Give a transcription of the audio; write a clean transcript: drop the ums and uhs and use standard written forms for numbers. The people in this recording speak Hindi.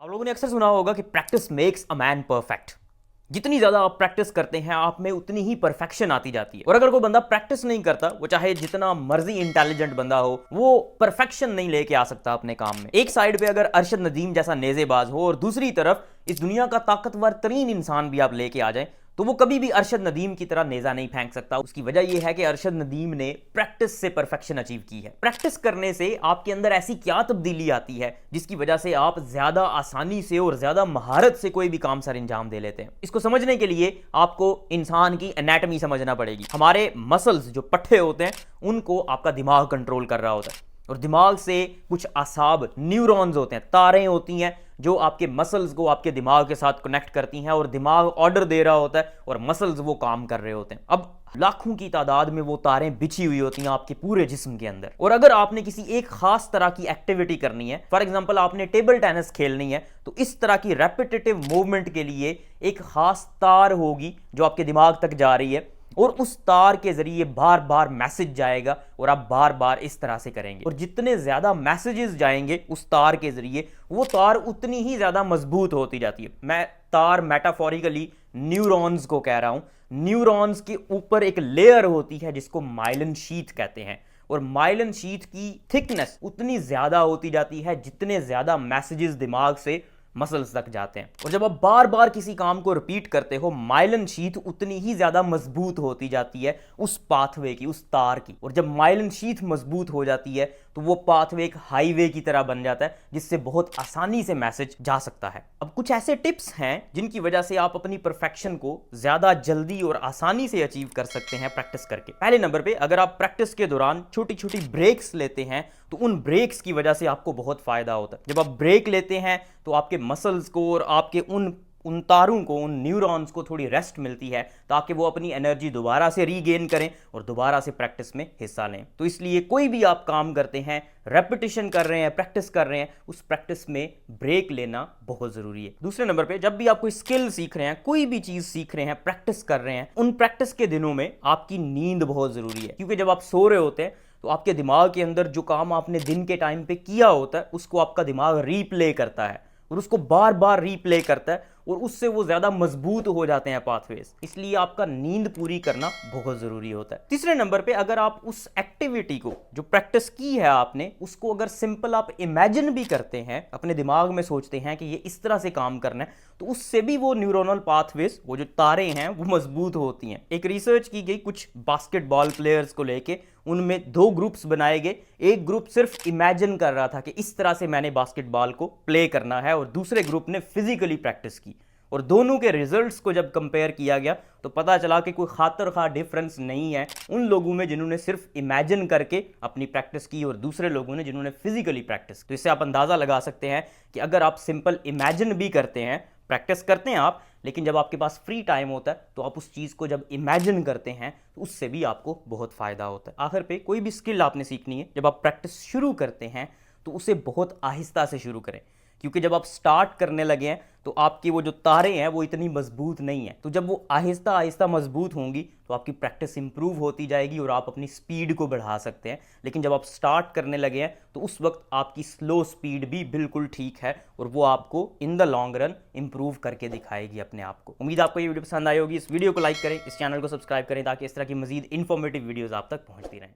आप लोगों ने अक्सर सुना होगा कि practice makes a man perfect. जितनी ज्यादा आप प्रैक्टिस करते हैं आप में उतनी ही परफेक्शन आती जाती है। और अगर कोई बंदा प्रैक्टिस नहीं करता, वो चाहे जितना मर्जी इंटेलिजेंट बंदा हो, वो परफेक्शन नहीं लेके आ सकता अपने काम में। एक साइड पे अगर अरशद नदीम जैसा नेजेबाज हो और दूसरी तरफ इस दुनिया का ताकतवर तरीन इंसान भी आप लेके आ जाए, तो वो कभी भी अरशद नदीम की तरह नेजा नहीं फेंक सकता। उसकी वजह यह है कि अरशद नदीम ने प्रैक्टिस से परफेक्शन अचीव की है। प्रैक्टिस करने से आपके अंदर ऐसी क्या तब्दीली आती है जिसकी वजह से आप ज्यादा आसानी से और ज्यादा महारत से कोई भी काम सर अंजाम दे लेते हैं। इसको समझने के लिए आपको इंसान की एनाटॉमी समझना पड़ेगी। हमारे मसल्स जो पट्टे होते हैं उनको आपका दिमाग कंट्रोल कर रहा होता है, और दिमाग से कुछ आसाब न्यूरॉन्स होते हैं, तारें होती हैं जो आपके मसल्स को आपके दिमाग के साथ कनेक्ट करती हैं, और दिमाग ऑर्डर दे रहा होता है और मसल्स वो काम कर रहे होते हैं। अब लाखों की तादाद में वो तारें बिछी हुई होती हैं आपके पूरे जिस्म के अंदर, और अगर आपने किसी एक खास तरह की एक्टिविटी करनी है, फॉर एग्जांपल आपने टेबल टेनिस खेलनी है, तो इस तरह की रेपिटेटिव मूवमेंट के लिए एक खास तार होगी जो आपके दिमाग तक जा रही है, और उस तार के जरिए बार बार मैसेज जाएगा और आप बार बार इस तरह से करेंगे। और जितने ज्यादा मैसेजेस जाएंगे उस तार के जरिए, वो तार उतनी ही ज्यादा मजबूत होती जाती है। मैं तार मेटाफोरिकली न्यूरॉन्स को कह रहा हूं। न्यूरॉन्स के ऊपर एक लेयर होती है जिसको माइलिन शीथ कहते हैं, और माइलिन शीथ की थिकनेस उतनी ज्यादा होती जाती है जितने ज्यादा मैसेजेस दिमाग से मसल्स तक जाते हैं। और जब आप बार बार किसी काम को रिपीट करते हो, माइलिन शीथ उतनी ही ज्यादा मजबूत होती जाती है उस पाथवे की, उस तार की। और जब माइलिन शीथ मजबूत हो जाती है तो वो पाथवे एक हाईवे की तरह बन जाता है जिससे बहुत आसानी से मैसेज जा सकता है। अब कुछ ऐसे टिप्स हैं जिनकी वजह से आप अपनी परफेक्शन को ज्यादा जल्दी और आसानी से अचीव कर सकते हैं प्रैक्टिस करके। पहले नंबर पे, अगर आप प्रैक्टिस के दौरान छोटी छोटी ब्रेक्स लेते हैं तो उन ब्रेक्स की वजह से आपको बहुत फायदा होता है। जब आप ब्रेक लेते हैं तो आपके मसल्स को और आपके उन तारों को, उन न्यूरॉन्स को थोड़ी रेस्ट मिलती है ताकि वो अपनी एनर्जी दोबारा से रीगेन करें और दोबारा से प्रैक्टिस में हिस्सा लें। तो इसलिए कोई भी आप काम करते हैं, रेपिटेशन कर रहे हैं, प्रैक्टिस कर रहे हैं, उस प्रैक्टिस में ब्रेक लेना बहुत जरूरी है। दूसरे नंबर पे, जब भी आप कोई स्किल सीख रहे हैं, कोई भी चीज सीख रहे हैं, प्रैक्टिस कर रहे हैं, उन प्रैक्टिस के दिनों में आपकी नींद बहुत जरूरी है। क्योंकि जब आप सो रहे होते हैं तो आपके दिमाग के अंदर जो काम आपने दिन के टाइम पे किया होता है उसको आपका दिमाग रीप्ले करता है, और उसको बार बार रीप्ले करता है, और उससे वो ज्यादा मजबूत हो जाते हैं पाथवेज। इसलिए आपका नींद पूरी करना बहुत जरूरी होता है। तीसरे नंबर पे, अगर आप उस एक्टिविटी को जो प्रैक्टिस की है आपने, उसको अगर सिंपल आप इमेजिन भी करते हैं, अपने दिमाग में सोचते हैं कि ये इस तरह से काम करना है, तो उससे भी वो न्यूरोनल पाथवेज, वो जो तारें हैं, वो मजबूत होती हैं। एक रिसर्च की गई कुछ बास्केटबॉल प्लेयर्स को लेके, उनमें 2 ग्रुप्स बनाए गए। एक ग्रुप सिर्फ इमेजिन कर रहा था कि इस तरह से मैंने बास्केटबॉल को प्ले करना है, और दूसरे ग्रुप ने फिजिकली प्रैक्टिस की। और दोनों के रिजल्ट्स को जब कंपेयर किया गया तो पता चला कि कोई खातर खा डिफरेंस नहीं है उन लोगों में जिन्होंने सिर्फ इमेजिन करके अपनी प्रैक्टिस की, और दूसरे लोगों ने जिन्होंने फिजिकली प्रैक्टिस। तो इससे आप अंदाजा लगा सकते हैं कि अगर आप सिंपल इमेजिन भी करते हैं, प्रैक्टिस करते हैं आप, लेकिन जब आपके पास फ्री टाइम होता है तो आप उस चीज को जब इमेजिन करते हैं तो उससे भी आपको बहुत फायदा होता है। आखिर पे, कोई भी स्किल आपने सीखनी है, जब आप प्रैक्टिस शुरू करते हैं तो उसे बहुत आहिस्ता से शुरू करें, क्योंकि जब आप स्टार्ट करने लगे हैं तो आपकी वो जो तारें हैं वो इतनी मजबूत नहीं है। तो जब वो आहिस्ता आहिस्ता मजबूत होंगी तो आपकी प्रैक्टिस इंप्रूव होती जाएगी और आप अपनी स्पीड को बढ़ा सकते हैं। लेकिन जब आप स्टार्ट करने लगे हैं तो उस वक्त आपकी स्लो स्पीड भी बिल्कुल ठीक है, और वो आपको in the long run improve करके दिखाएगी अपने आप को। उम्मीद आपको ये वीडियो पसंद आई होगी। इस वीडियो को लाइक करें, इस चैनल को सब्सक्राइब करें ताकि इस तरह की मजीद इंफॉर्मेटिव वीडियोज़ आप तक पहुँचती रहें।